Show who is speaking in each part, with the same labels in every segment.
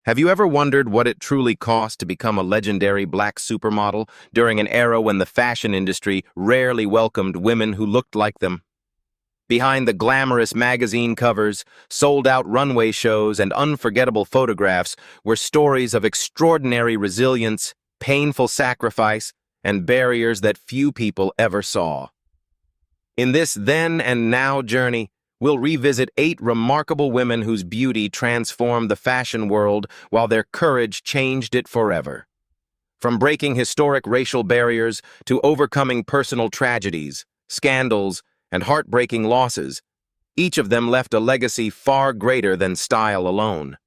Speaker 1: Have you ever wondered what it truly cost to become a legendary black supermodel during an era when the fashion industry rarely welcomed women who looked like them? Behind the glamorous magazine covers, sold-out runway shows, and unforgettable photographs were stories of extraordinary resilience, painful sacrifice, and barriers that few people ever saw. In this then and now journey, we'll revisit 8 remarkable women whose beauty transformed the fashion world while their courage changed it forever. From breaking historic racial barriers to overcoming personal tragedies, scandals, and heartbreaking losses, each of them left a legacy far greater than style alone.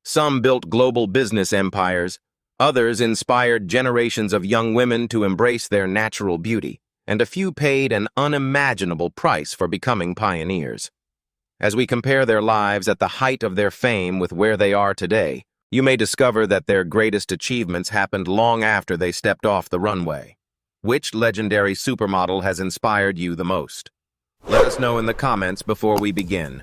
Speaker 1: Some built global business empires, others inspired generations of young women to embrace their natural beauty, and a few paid an unimaginable price for becoming pioneers. As we compare their lives at the height of their fame with where they are today, you may discover that their greatest achievements happened long after they stepped off the runway. Which legendary supermodel has inspired you the most? Let us know in the comments before we begin.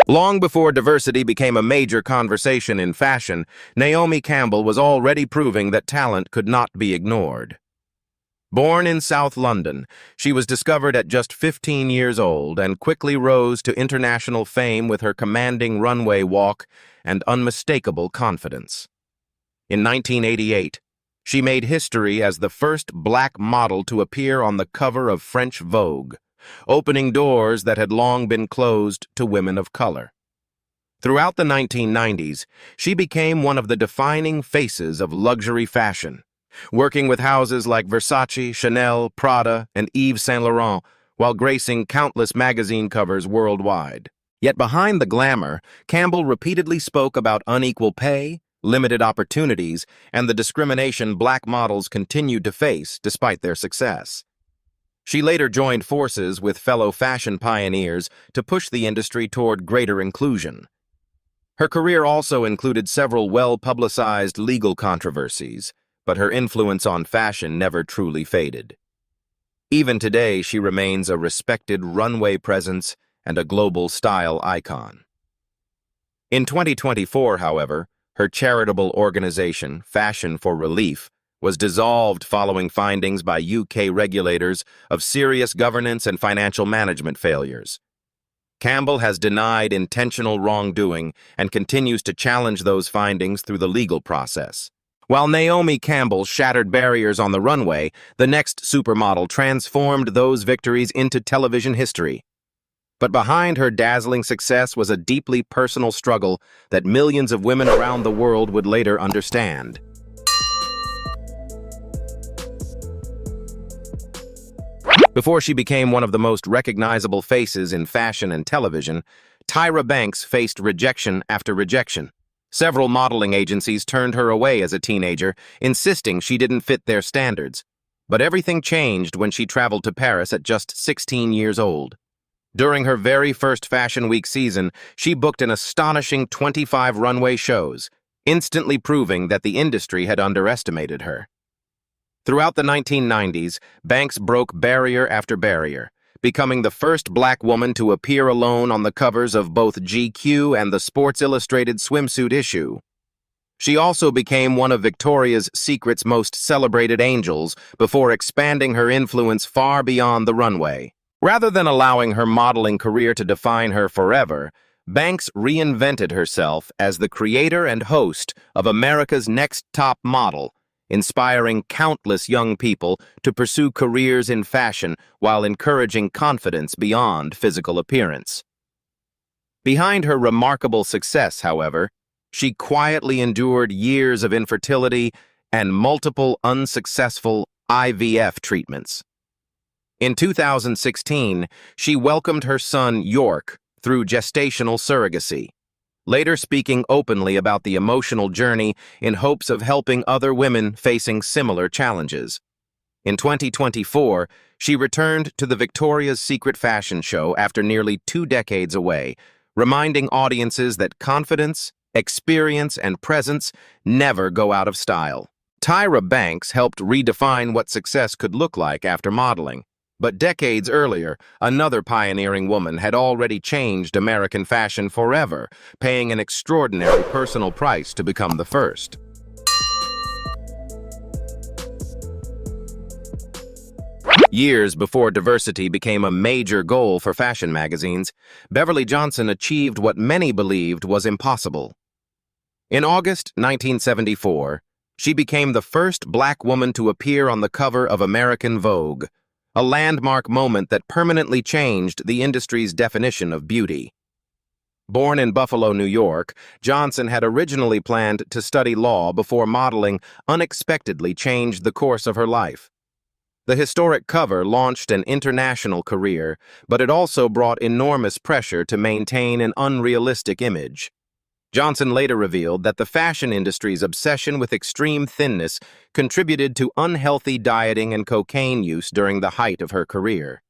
Speaker 1: Long before diversity became a major conversation in fashion, Naomi Campbell was already proving that talent could not be ignored. Born in South London, she was discovered at just 15 years old and quickly rose to international fame with her commanding runway walk and unmistakable confidence. In 1988, she made history as the first black model to appear on the cover of French Vogue, opening doors that had long been closed to women of color. Throughout the 1990s, she became one of the defining faces of luxury fashion, working with houses like Versace, Chanel, Prada, and Yves Saint Laurent, while gracing countless magazine covers worldwide. Yet behind the glamour, Campbell repeatedly spoke about unequal pay, limited opportunities, and the discrimination black models continued to face despite their success. She later joined forces with fellow fashion pioneers to push the industry toward greater inclusion. Her career also included several well-publicized legal controversies, but her influence on fashion never truly faded. Even today, she remains a respected runway presence and a global style icon. In 2024, however, her charitable organization, Fashion for Relief, was dissolved following findings by UK regulators of serious governance and financial management failures. Campbell has denied intentional wrongdoing and continues to challenge those findings through the legal process. While Naomi Campbell shattered barriers on the runway, the next supermodel transformed those victories into television history. But behind her dazzling success was a deeply personal struggle that millions of women around the world would later understand. Before she became one of the most recognizable faces in fashion and television, Tyra Banks faced rejection after rejection. Several modeling agencies turned her away as a teenager, insisting she didn't fit their standards. But everything changed when she traveled to Paris at just 16 years old. During her very first Fashion Week season, she booked an astonishing 25 runway shows, instantly proving that the industry had underestimated her. Throughout the 1990s, Banks broke barrier after barrier, becoming the first black woman to appear alone on the covers of both GQ and the Sports Illustrated swimsuit issue. She also became one of Victoria's Secret's most celebrated angels before expanding her influence far beyond the runway. Rather than allowing her modeling career to define her forever, Banks reinvented herself as the creator and host of America's Next Top Model, inspiring countless young people to pursue careers in fashion while encouraging confidence beyond physical appearance. Behind her remarkable success, however, she quietly endured years of infertility and multiple unsuccessful IVF treatments. In 2016, she welcomed her son York through gestational surrogacy, later speaking openly about the emotional journey in hopes of helping other women facing similar challenges. In 2024, she returned to the Victoria's Secret fashion show after nearly 2 decades away, reminding audiences that confidence, experience, and presence never go out of style. Tyra Banks helped redefine what success could look like after modeling, But decades earlier, another pioneering woman had already changed American fashion forever, paying an extraordinary personal price to become the first. Years before diversity became a major goal for fashion magazines, Beverly Johnson achieved what many believed was impossible. In August 1974, she became the first black woman to appear on the cover of American Vogue, a landmark moment that permanently changed the industry's definition of beauty. Born in Buffalo, New York, Johnson had originally planned to study law before modeling unexpectedly changed the course of her life. The historic cover launched an international career, but it also brought enormous pressure to maintain an unrealistic image. Johnson later revealed that the fashion industry's obsession with extreme thinness contributed to unhealthy dieting and cocaine use during the height of her career.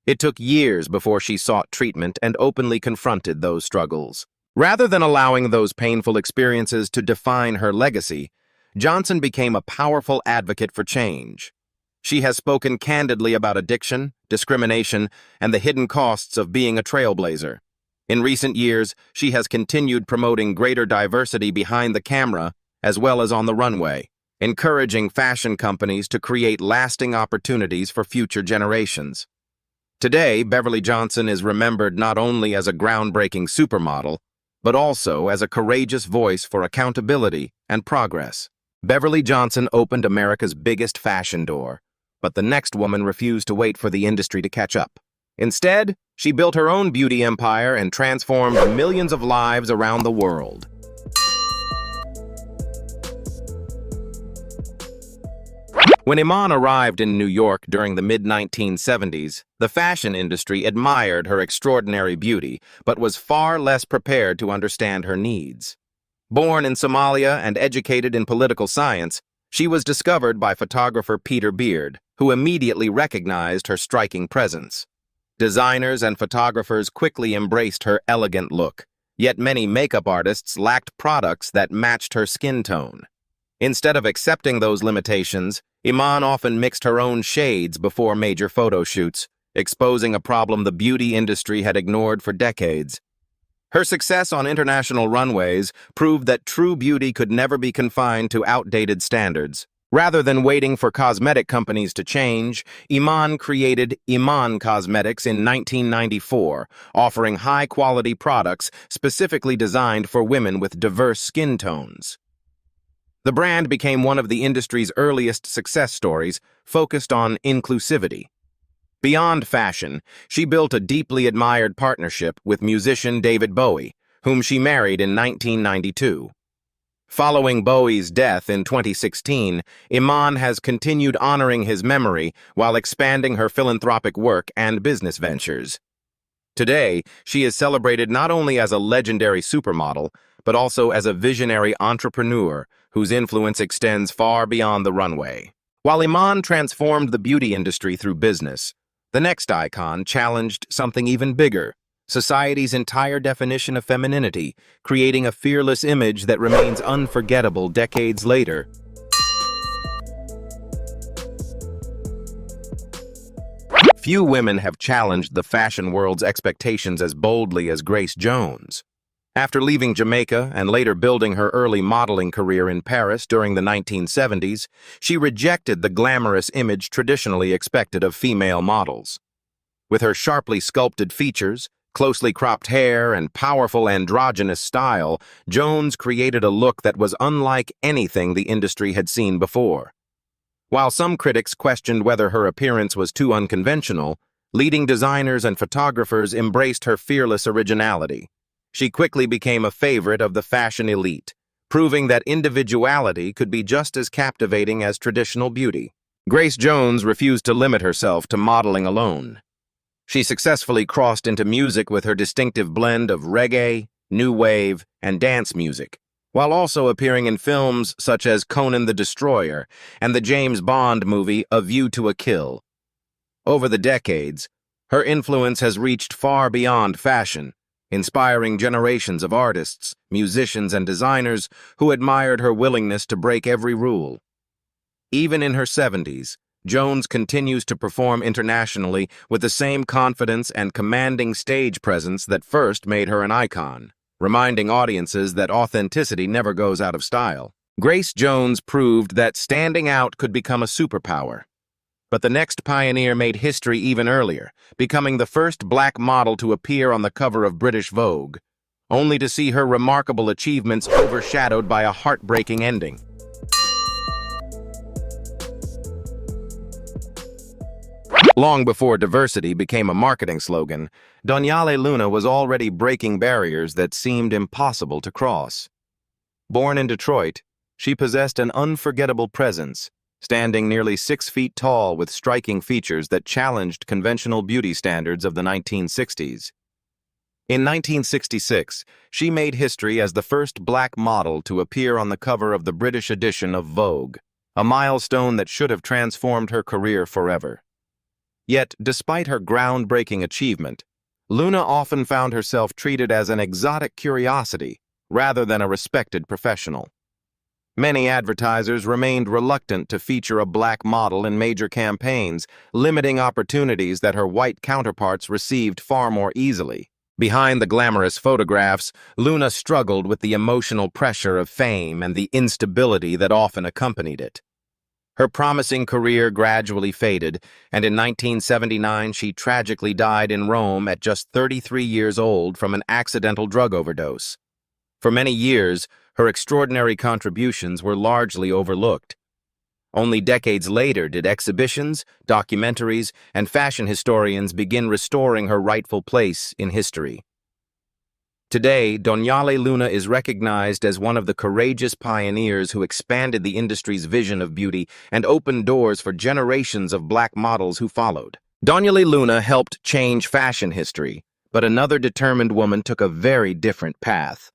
Speaker 1: It took years before she sought treatment and openly confronted those struggles. Rather than allowing those painful experiences to define her legacy, Johnson became a powerful advocate for change. She has spoken candidly about addiction, discrimination, and the hidden costs of being a trailblazer. In recent years, she has continued promoting greater diversity behind the camera as well as on the runway, encouraging fashion companies to create lasting opportunities for future generations. Today, Beverly Johnson is remembered not only as a groundbreaking supermodel, but also as a courageous voice for accountability and progress. Beverly Johnson opened America's biggest fashion door, but the next woman refused to wait for the industry to catch up. Instead, she built her own beauty empire and transformed millions of lives around the world. When Iman arrived in New York during the mid-1970s, the fashion industry admired her extraordinary beauty, but was far less prepared to understand her needs. Born in Somalia and educated in political science, she was discovered by photographer Peter Beard, who immediately recognized her striking presence. Designers and photographers quickly embraced her elegant look, yet many makeup artists lacked products that matched her skin tone. Instead of accepting those limitations, Iman often mixed her own shades before major photo shoots, exposing a problem the beauty industry had ignored for decades. Her success on international runways proved that true beauty could never be confined to outdated standards. Rather than waiting for cosmetic companies to change, Iman created Iman Cosmetics in 1994, offering high-quality products specifically designed for women with diverse skin tones. The brand became one of the industry's earliest success stories, focused on inclusivity. Beyond fashion, she built a deeply admired partnership with musician David Bowie, whom she married in 1992. Following Bowie's death in 2016, Iman has continued honoring his memory while expanding her philanthropic work and business ventures. Today, she is celebrated not only as a legendary supermodel, but also as a visionary entrepreneur whose influence extends far beyond the runway. While Iman transformed the beauty industry through business, the next icon challenged something even bigger: society's entire definition of femininity, creating a fearless image that remains unforgettable decades later. Few women have challenged the fashion world's expectations as boldly as Grace Jones. After leaving Jamaica and later building her early modeling career in Paris during the 1970s, she rejected the glamorous image traditionally expected of female models. With her sharply sculpted features, closely cropped hair, and powerful androgynous style, Jones created a look that was unlike anything the industry had seen before. While some critics questioned whether her appearance was too unconventional, leading designers and photographers embraced her fearless originality. She quickly became a favorite of the fashion elite, proving that individuality could be just as captivating as traditional beauty. Grace Jones refused to limit herself to modeling alone. She successfully crossed into music with her distinctive blend of reggae, new wave, and dance music, while also appearing in films such as Conan the Destroyer and the James Bond movie A View to a Kill. Over the decades, her influence has reached far beyond fashion, inspiring generations of artists, musicians, and designers who admired her willingness to break every rule. Even in her 70s, Jones continues to perform internationally with the same confidence and commanding stage presence that first made her an icon, reminding audiences that authenticity never goes out of style. Grace Jones proved that standing out could become a superpower. But the next pioneer made history even earlier, becoming the first black model to appear on the cover of British Vogue, only to see her remarkable achievements overshadowed by a heartbreaking ending. Long before diversity became a marketing slogan, Donyale Luna was already breaking barriers that seemed impossible to cross. Born in Detroit, she possessed an unforgettable presence, standing nearly 6 feet tall with striking features that challenged conventional beauty standards of the 1960s. In 1966, she made history as the first black model to appear on the cover of the British edition of Vogue, a milestone that should have transformed her career forever. Yet, despite her groundbreaking achievement, Luna often found herself treated as an exotic curiosity rather than a respected professional. Many advertisers remained reluctant to feature a black model in major campaigns, limiting opportunities that her white counterparts received far more easily. Behind the glamorous photographs, Luna struggled with the emotional pressure of fame and the instability that often accompanied it. Her promising career gradually faded, and in 1979 she tragically died in Rome at just 33 years old from an accidental drug overdose. For many years, her extraordinary contributions were largely overlooked. Only decades later did exhibitions, documentaries, and fashion historians begin restoring her rightful place in history. Today, Donyale Luna is recognized as one of the courageous pioneers who expanded the industry's vision of beauty and opened doors for generations of black models who followed. Donyale Luna helped change fashion history, but another determined woman took a very different path.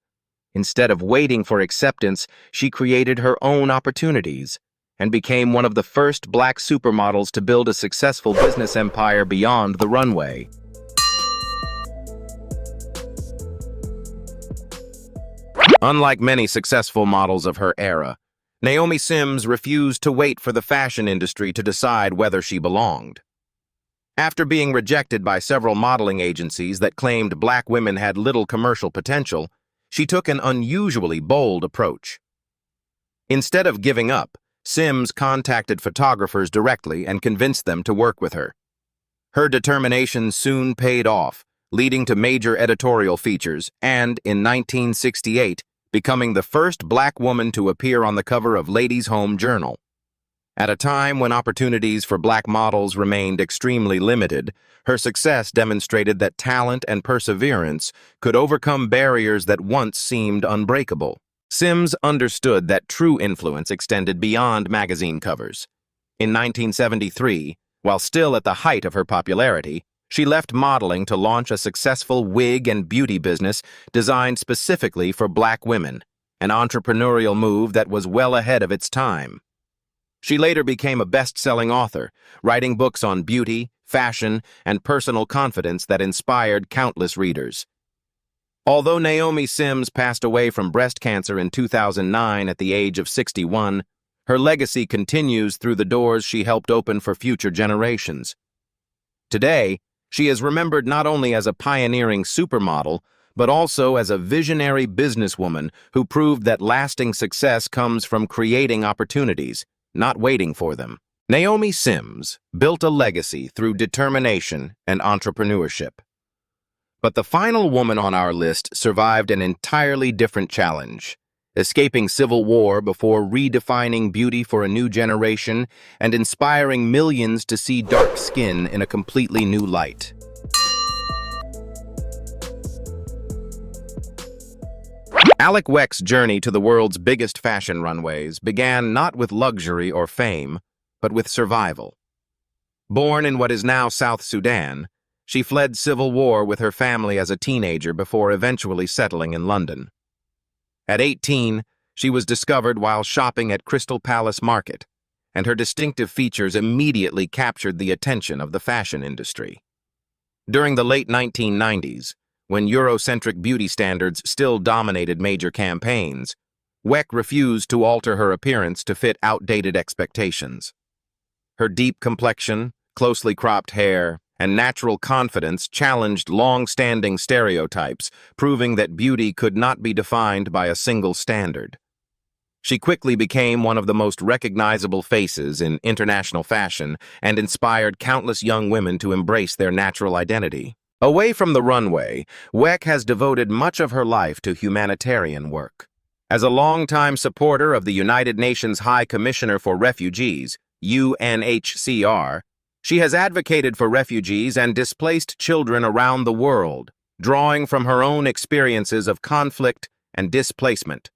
Speaker 1: Instead of waiting for acceptance, she created her own opportunities and became one of the first black supermodels to build a successful business empire beyond the runway. Unlike many successful models of her era, Naomi Sims refused to wait for the fashion industry to decide whether she belonged. After being rejected by several modeling agencies that claimed black women had little commercial potential, she took an unusually bold approach. Instead of giving up, Sims contacted photographers directly and convinced them to work with her. Her determination soon paid off, leading to major editorial features and, in 1968, becoming the first black woman to appear on the cover of Ladies' Home Journal. At a time when opportunities for black models remained extremely limited, her success demonstrated that talent and perseverance could overcome barriers that once seemed unbreakable. Sims understood that true influence extended beyond magazine covers. In 1973, while still at the height of her popularity, she left modeling to launch a successful wig and beauty business designed specifically for black women, an entrepreneurial move that was well ahead of its time. She later became a best-selling author, writing books on beauty, fashion, and personal confidence that inspired countless readers. Although Naomi Sims passed away from breast cancer in 2009 at the age of 61, her legacy continues through the doors she helped open for future generations. Today, she is remembered not only as a pioneering supermodel, but also as a visionary businesswoman who proved that lasting success comes from creating opportunities, not waiting for them. Naomi Sims built a legacy through determination and entrepreneurship. But the final woman on our list survived an entirely different challenge, escaping civil war before redefining beauty for a new generation and inspiring millions to see dark skin in a completely new light. Alec Weck's journey to the world's biggest fashion runways began not with luxury or fame, but with survival. Born in what is now South Sudan, she fled civil war with her family as a teenager before eventually settling in London. At 18, she was discovered while shopping at Crystal Palace Market, and her distinctive features immediately captured the attention of the fashion industry. During the late 1990s, when Eurocentric beauty standards still dominated major campaigns, Weck refused to alter her appearance to fit outdated expectations. Her deep complexion, closely cropped hair, and natural confidence challenged long-standing stereotypes, proving that beauty could not be defined by a single standard. She quickly became one of the most recognizable faces in international fashion and inspired countless young women to embrace their natural identity. Away from the runway, Weck has devoted much of her life to humanitarian work. As a longtime supporter of the United Nations High Commissioner for Refugees, UNHCR, she has advocated for refugees and displaced children around the world, drawing from her own experiences of conflict and displacement.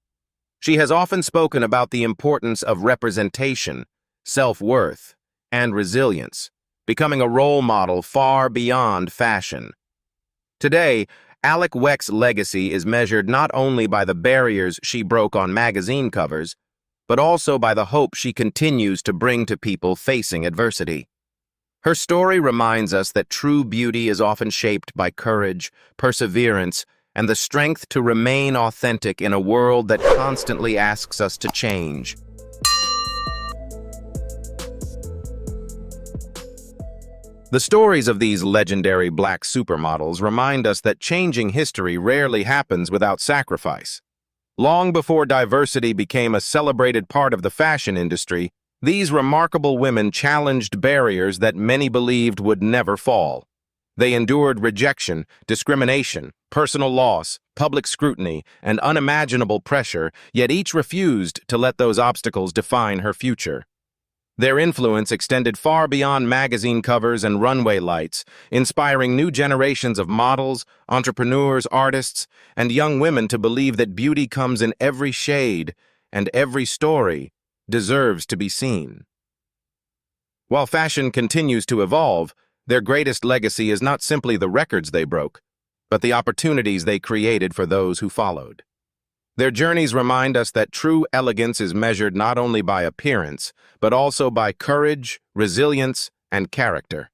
Speaker 1: She has often spoken about the importance of representation, self-worth, and resilience, becoming a role model far beyond fashion. Today, Alec Weck's legacy is measured not only by the barriers she broke on magazine covers, but also by the hope she continues to bring to people facing adversity. Her story reminds us that true beauty is often shaped by courage, perseverance, and the strength to remain authentic in a world that constantly asks us to change. The stories of these legendary black supermodels remind us that changing history rarely happens without sacrifice. Long before diversity became a celebrated part of the fashion industry, these remarkable women challenged barriers that many believed would never fall. They endured rejection, discrimination, personal loss, public scrutiny, and unimaginable pressure, yet each refused to let those obstacles define her future. Their influence extended far beyond magazine covers and runway lights, inspiring new generations of models, entrepreneurs, artists, and young women to believe that beauty comes in every shade and every story deserves to be seen. While fashion continues to evolve, their greatest legacy is not simply the records they broke, but the opportunities they created for those who followed. Their journeys remind us that true elegance is measured not only by appearance, but also by courage, resilience, and character.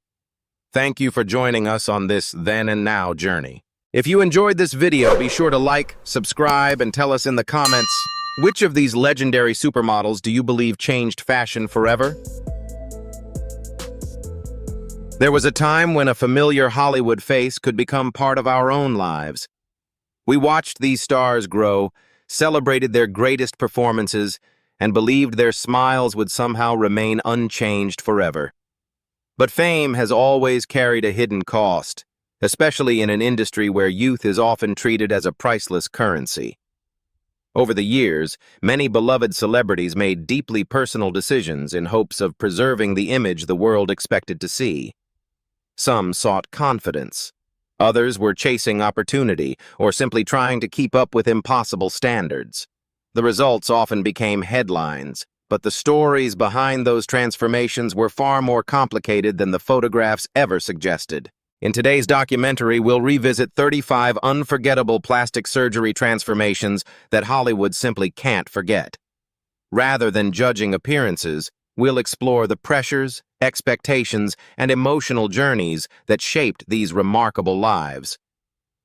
Speaker 1: Thank you for joining us on this then and now journey. If you enjoyed this video, be sure to like, subscribe, and tell us in the comments, which of these legendary supermodels do you believe changed fashion forever? There was a time when a familiar Hollywood face could become part of our own lives. We watched these stars grow, celebrated their greatest performances, and believed their smiles would somehow remain unchanged forever. But fame has always carried a hidden cost, especially in an industry where youth is often treated as a priceless currency. Over the years, many beloved celebrities made deeply personal decisions in hopes of preserving the image the world expected to see. Some sought confidence. Others were chasing opportunity or simply trying to keep up with impossible standards. The results often became headlines, but the stories behind those transformations were far more complicated than the photographs ever suggested. In today's documentary, we'll revisit 35 unforgettable plastic surgery transformations that Hollywood simply can't forget. Rather than judging appearances, we'll explore the pressures, expectations, and emotional journeys that shaped these remarkable lives.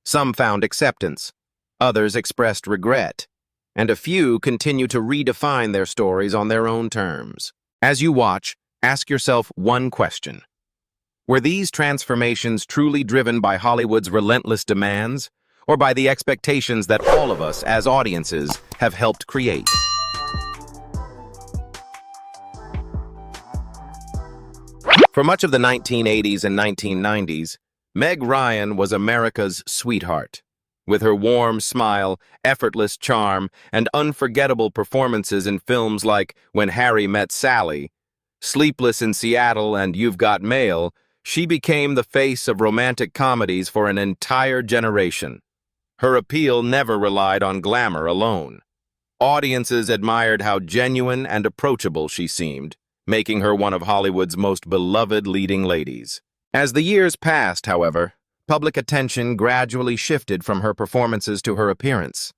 Speaker 1: Some found acceptance, others expressed regret, and a few continue to redefine their stories on their own terms. As you watch, ask yourself one question. Were these transformations truly driven by Hollywood's relentless demands, or by the expectations that all of us, as audiences, have helped create? For much of the 1980s and 1990s, Meg Ryan was America's sweetheart. With her warm smile, effortless charm, and unforgettable performances in films like When Harry Met Sally, Sleepless in Seattle, and You've Got Mail, she became the face of romantic comedies for an entire generation. Her appeal never relied on glamour alone. Audiences admired how genuine and approachable she seemed, making her one of Hollywood's most beloved leading ladies. As the years passed, however, public attention gradually shifted from her performances to her appearance.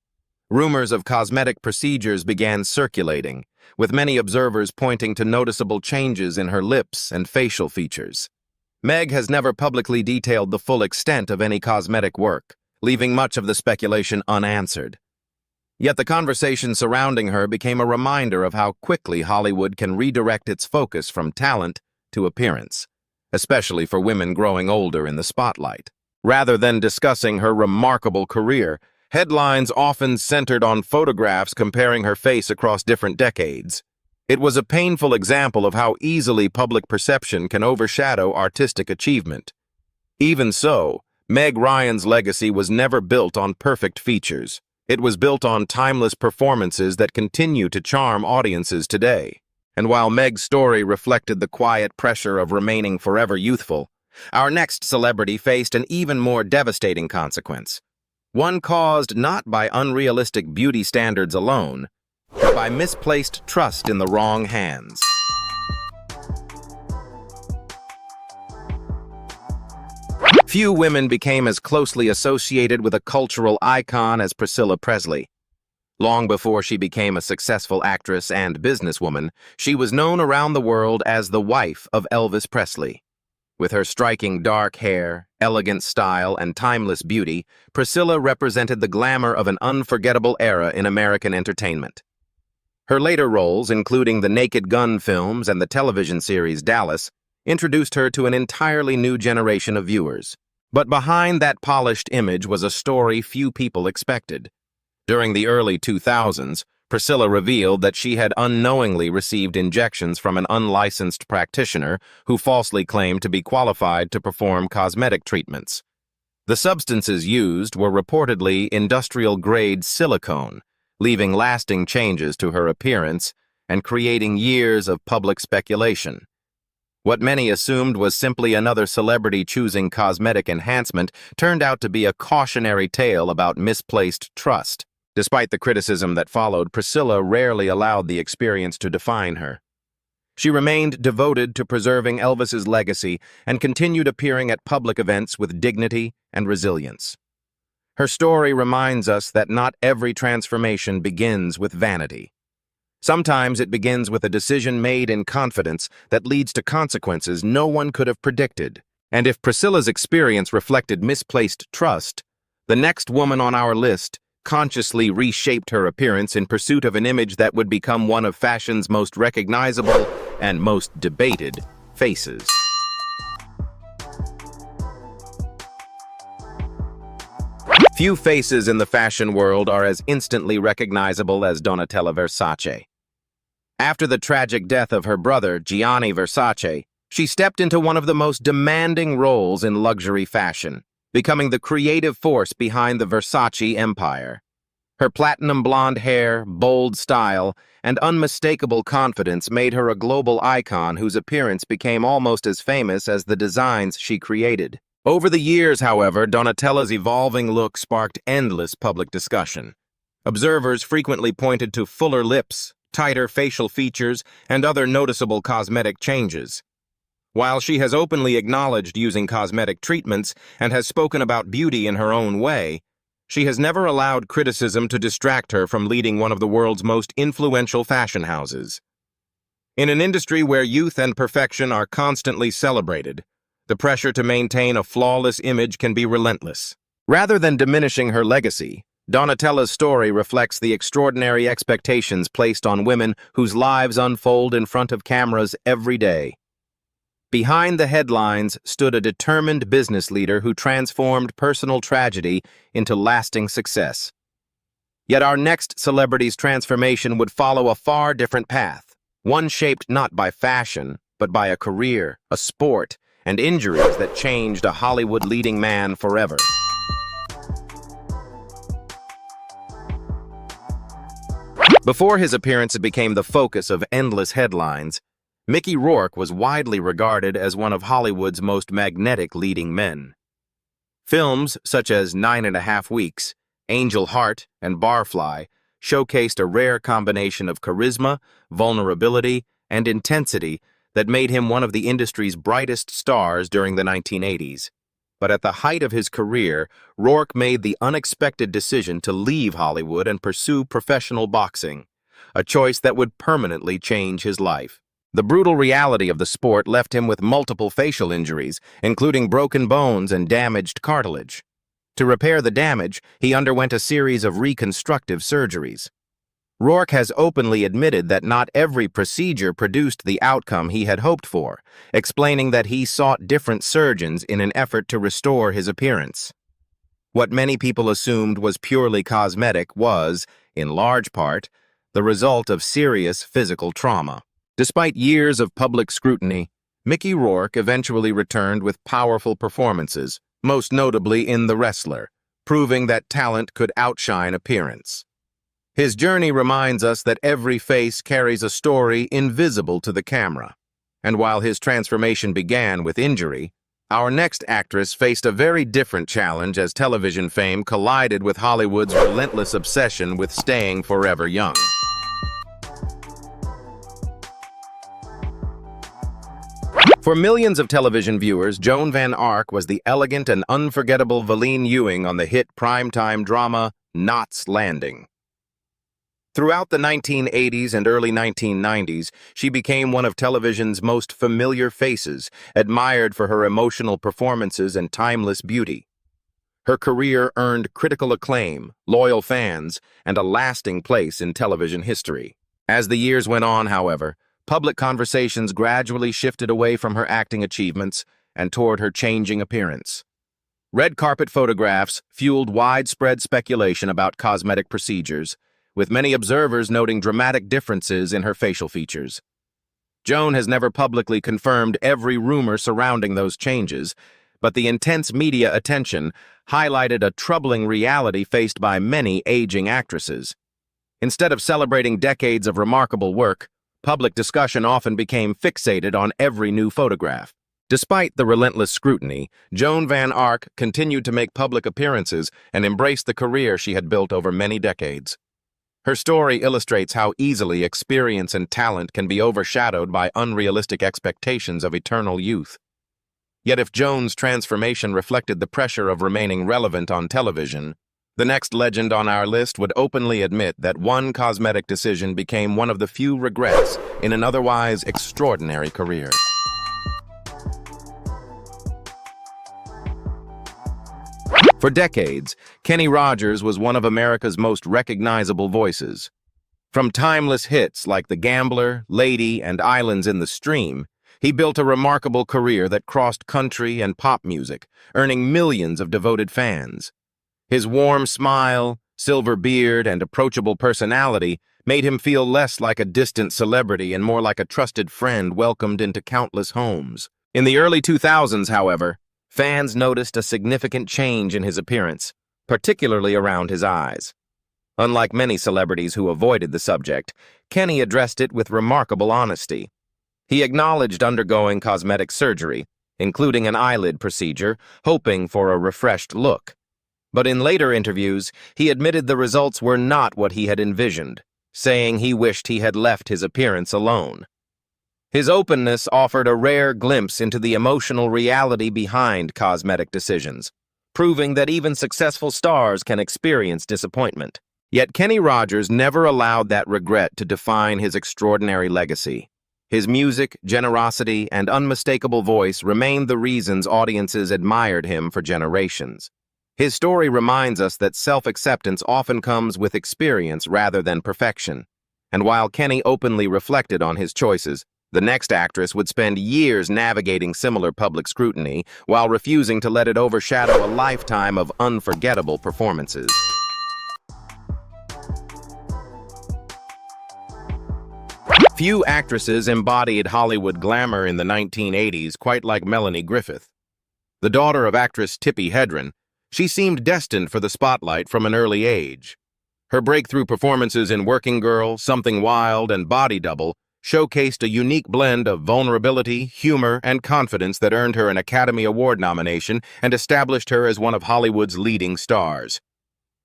Speaker 1: Rumors of cosmetic procedures began circulating, with many observers pointing to noticeable changes in her lips and facial features. Meg has never publicly detailed the full extent of any cosmetic work, leaving much of the speculation unanswered. Yet the conversation surrounding her became a reminder of how quickly Hollywood can redirect its focus from talent to appearance, especially for women growing older in the spotlight. Rather than discussing her remarkable career, headlines often centered on photographs comparing her face across different decades. It was a painful example of how easily public perception can overshadow artistic achievement. Even so, Meg Ryan's legacy was never built on perfect features. It was built on timeless performances that continue to charm audiences today. And while Meg's story reflected the quiet pressure of remaining forever youthful, our next celebrity faced an even more devastating consequence. One caused not by unrealistic beauty standards alone, but by misplaced trust in the wrong hands. Few women became as closely associated with a cultural icon as Priscilla Presley. Long before she became a successful actress and businesswoman, she was known around the world as the wife of Elvis Presley. With her striking dark hair, elegant style, and timeless beauty, Priscilla represented the glamour of an unforgettable era in American entertainment. Her later roles, including the Naked Gun films and the television series Dallas, introduced her to an entirely new generation of viewers. But behind that polished image was a story few people expected. During the early 2000s, Priscilla revealed that she had unknowingly received injections from an unlicensed practitioner who falsely claimed to be qualified to perform cosmetic treatments. The substances used were reportedly industrial-grade silicone, leaving lasting changes to her appearance and creating years of public speculation. What many assumed was simply another celebrity choosing cosmetic enhancement turned out to be a cautionary tale about misplaced trust. Despite the criticism that followed, Priscilla rarely allowed the experience to define her. She remained devoted to preserving Elvis's legacy and continued appearing at public events with dignity and resilience. Her story reminds us that not every transformation begins with vanity. Sometimes it begins with a decision made in confidence that leads to consequences no one could have predicted. And if Priscilla's experience reflected misplaced trust, the next woman on our list consciously reshaped her appearance in pursuit of an image that would become one of fashion's most recognizable and most debated faces. Few faces in the fashion world are as instantly recognizable as Donatella Versace. After the tragic death of her brother, Gianni Versace, she stepped into one of the most demanding roles in luxury fashion, becoming the creative force behind the Versace empire. Her platinum blonde hair, bold style, and unmistakable confidence made her a global icon whose appearance became almost as famous as the designs she created. Over the years, however, Donatella's evolving look sparked endless public discussion. Observers frequently pointed to fuller lips, tighter facial features, and other noticeable cosmetic changes. While she has openly acknowledged using cosmetic treatments and has spoken about beauty in her own way, she has never allowed criticism to distract her from leading one of the world's most influential fashion houses. In an industry where youth and perfection are constantly celebrated, the pressure to maintain a flawless image can be relentless. Rather than diminishing her legacy, Donatella's story reflects the extraordinary expectations placed on women whose lives unfold in front of cameras every day. Behind the headlines stood a determined business leader who transformed personal tragedy into lasting success. Yet our next celebrity's transformation would follow a far different path, one shaped not by fashion, but by a career, a sport, and injuries that changed a Hollywood leading man forever. Before his appearance became the focus of endless headlines, Mickey Rourke was widely regarded as one of Hollywood's most magnetic leading men. Films such as 9½ Weeks, Angel Heart, and Barfly showcased a rare combination of charisma, vulnerability, and intensity that made him one of the industry's brightest stars during the 1980s. But at the height of his career, Rourke made the unexpected decision to leave Hollywood and pursue professional boxing, a choice that would permanently change his life. The brutal reality of the sport left him with multiple facial injuries, including broken bones and damaged cartilage. To repair the damage, he underwent a series of reconstructive surgeries. Rourke has openly admitted that not every procedure produced the outcome he had hoped for, explaining that he sought different surgeons in an effort to restore his appearance. What many people assumed was purely cosmetic was, in large part, the result of serious physical trauma. Despite years of public scrutiny, Mickey Rourke eventually returned with powerful performances, most notably in The Wrestler, proving that talent could outshine appearance. His journey reminds us that every face carries a story invisible to the camera. And while his transformation began with injury, our next actress faced a very different challenge as television fame collided with Hollywood's relentless obsession with staying forever young. For millions of television viewers, Joan Van Ark was the elegant and unforgettable Valine Ewing on the hit primetime drama Knots Landing. Throughout the 1980s and early 1990s, she became one of television's most familiar faces, admired for her emotional performances and timeless beauty. Her career earned critical acclaim, loyal fans, and a lasting place in television history. As the years went on, however, public conversations gradually shifted away from her acting achievements and toward her changing appearance. Red carpet photographs fueled widespread speculation about cosmetic procedures, with many observers noting dramatic differences in her facial features. Joan has never publicly confirmed every rumor surrounding those changes, but the intense media attention highlighted a troubling reality faced by many aging actresses. Instead of celebrating decades of remarkable work, public discussion often became fixated on every new photograph. Despite the relentless scrutiny, Joan Van Ark continued to make public appearances and embrace the career she had built over many decades. Her story illustrates how easily experience and talent can be overshadowed by unrealistic expectations of eternal youth. Yet if Joan's transformation reflected the pressure of remaining relevant on television, the next legend on our list would openly admit that one cosmetic decision became one of the few regrets in an otherwise extraordinary career. For decades, Kenny Rogers was one of America's most recognizable voices. From timeless hits like The Gambler, Lady, and Islands in the Stream, he built a remarkable career that crossed country and pop music, earning millions of devoted fans. His warm smile, silver beard, and approachable personality made him feel less like a distant celebrity and more like a trusted friend welcomed into countless homes. In the early 2000s, however, fans noticed a significant change in his appearance, particularly around his eyes. Unlike many celebrities who avoided the subject, Kenny addressed it with remarkable honesty. He acknowledged undergoing cosmetic surgery, including an eyelid procedure, hoping for a refreshed look. But in later interviews, he admitted the results were not what he had envisioned, saying he wished he had left his appearance alone. His openness offered a rare glimpse into the emotional reality behind cosmetic decisions, proving that even successful stars can experience disappointment. Yet Kenny Rogers never allowed that regret to define his extraordinary legacy. His music, generosity, and unmistakable voice remained the reasons audiences admired him for generations. His story reminds us that self-acceptance often comes with experience rather than perfection. And while Kenny openly reflected on his choices, the next actress would spend years navigating similar public scrutiny while refusing to let it overshadow a lifetime of unforgettable performances. Few actresses embodied Hollywood glamour in the 1980s quite like Melanie Griffith. The daughter of actress Tippi Hedren, she seemed destined for the spotlight from an early age. Her breakthrough performances in Working Girl, Something Wild, and Body Double showcased a unique blend of vulnerability, humor, and confidence that earned her an Academy Award nomination and established her as one of Hollywood's leading stars.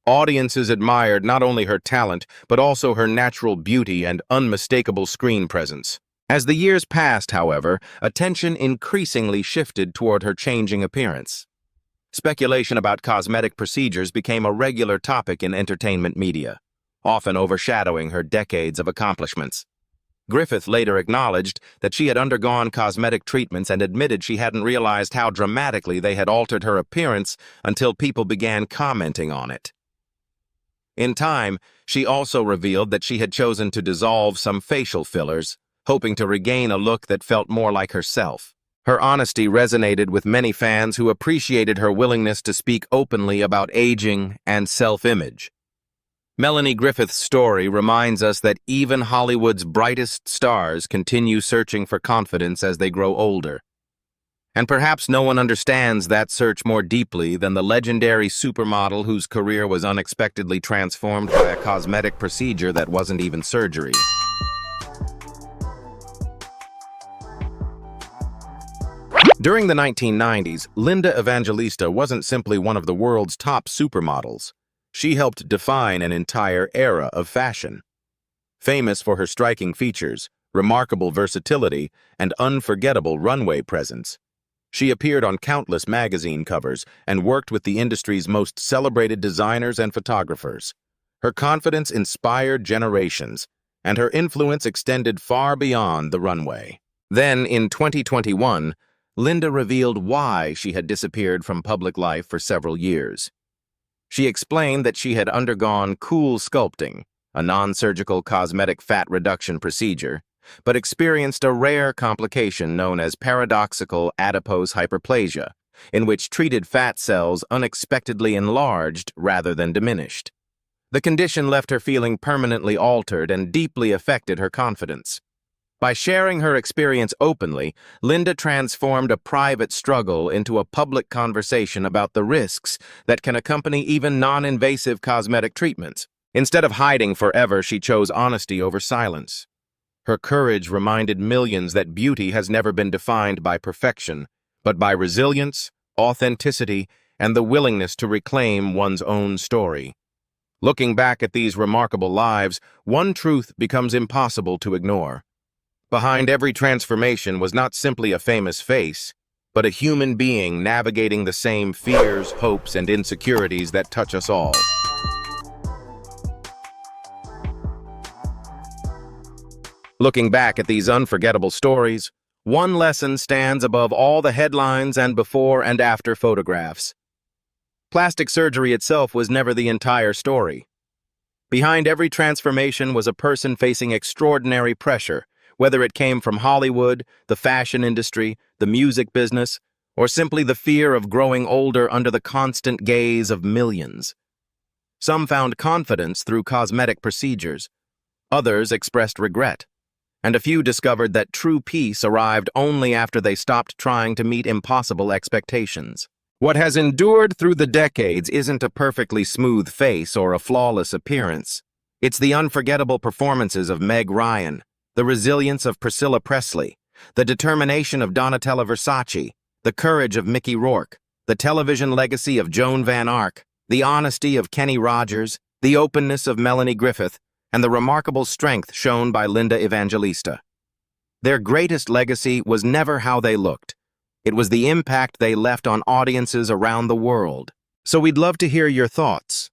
Speaker 1: Audiences admired not only her talent, but also her natural beauty and unmistakable screen presence. As the years passed, however, attention increasingly shifted toward her changing appearance. Speculation about cosmetic procedures became a regular topic in entertainment media, often overshadowing her decades of accomplishments. Griffith later acknowledged that she had undergone cosmetic treatments and admitted she hadn't realized how dramatically they had altered her appearance until people began commenting on it. In time, she also revealed that she had chosen to dissolve some facial fillers, hoping to regain a look that felt more like herself. Her honesty resonated with many fans who appreciated her willingness to speak openly about aging and self-image. Melanie Griffith's story reminds us that even Hollywood's brightest stars continue searching for confidence as they grow older. And perhaps no one understands that search more deeply than the legendary supermodel whose career was unexpectedly transformed by a cosmetic procedure that wasn't even surgery. During the 1990s, Linda Evangelista wasn't simply one of the world's top supermodels. She helped define an entire era of fashion. Famous for her striking features, remarkable versatility, and unforgettable runway presence, she appeared on countless magazine covers and worked with the industry's most celebrated designers and photographers. Her confidence inspired generations, and her influence extended far beyond the runway. Then, in 2021, Linda revealed why she had disappeared from public life for several years. She explained that she had undergone cool sculpting, a non-surgical cosmetic fat reduction procedure, but experienced a rare complication known as paradoxical adipose hyperplasia, in which treated fat cells unexpectedly enlarged rather than diminished. The condition left her feeling permanently altered and deeply affected her confidence. By sharing her experience openly, Linda transformed a private struggle into a public conversation about the risks that can accompany even non-invasive cosmetic treatments. Instead of hiding forever, she chose honesty over silence. Her courage reminded millions that beauty has never been defined by perfection, but by resilience, authenticity, and the willingness to reclaim one's own story. Looking back at these remarkable lives, one truth becomes impossible to ignore. Behind every transformation was not simply a famous face, but a human being navigating the same fears, hopes, and insecurities that touch us all. Looking back at these unforgettable stories, one lesson stands above all the headlines and before and after photographs. Plastic surgery itself was never the entire story. Behind every transformation was a person facing extraordinary pressure, whether it came from Hollywood, the fashion industry, the music business, or simply the fear of growing older under the constant gaze of millions. Some found confidence through cosmetic procedures. Others expressed regret. And a few discovered that true peace arrived only after they stopped trying to meet impossible expectations. What has endured through the decades isn't a perfectly smooth face or a flawless appearance. It's the unforgettable performances of Meg Ryan, the resilience of Priscilla Presley, the determination of Donatella Versace, the courage of Mickey Rourke, the television legacy of Joan Van Ark, the honesty of Kenny Rogers, the openness of Melanie Griffith, and the remarkable strength shown by Linda Evangelista. Their greatest legacy was never how they looked. It was the impact they left on audiences around the world. So we'd love to hear your thoughts.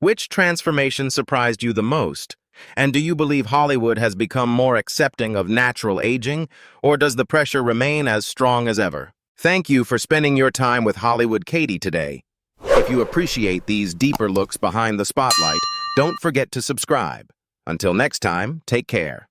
Speaker 1: Which transformation surprised you the most? And do you believe Hollywood has become more accepting of natural aging, or does the pressure remain as strong as ever? Thank you for spending your time with Hollywood Katy today. If you appreciate these deeper looks behind the spotlight, don't forget to subscribe. Until next time, take care.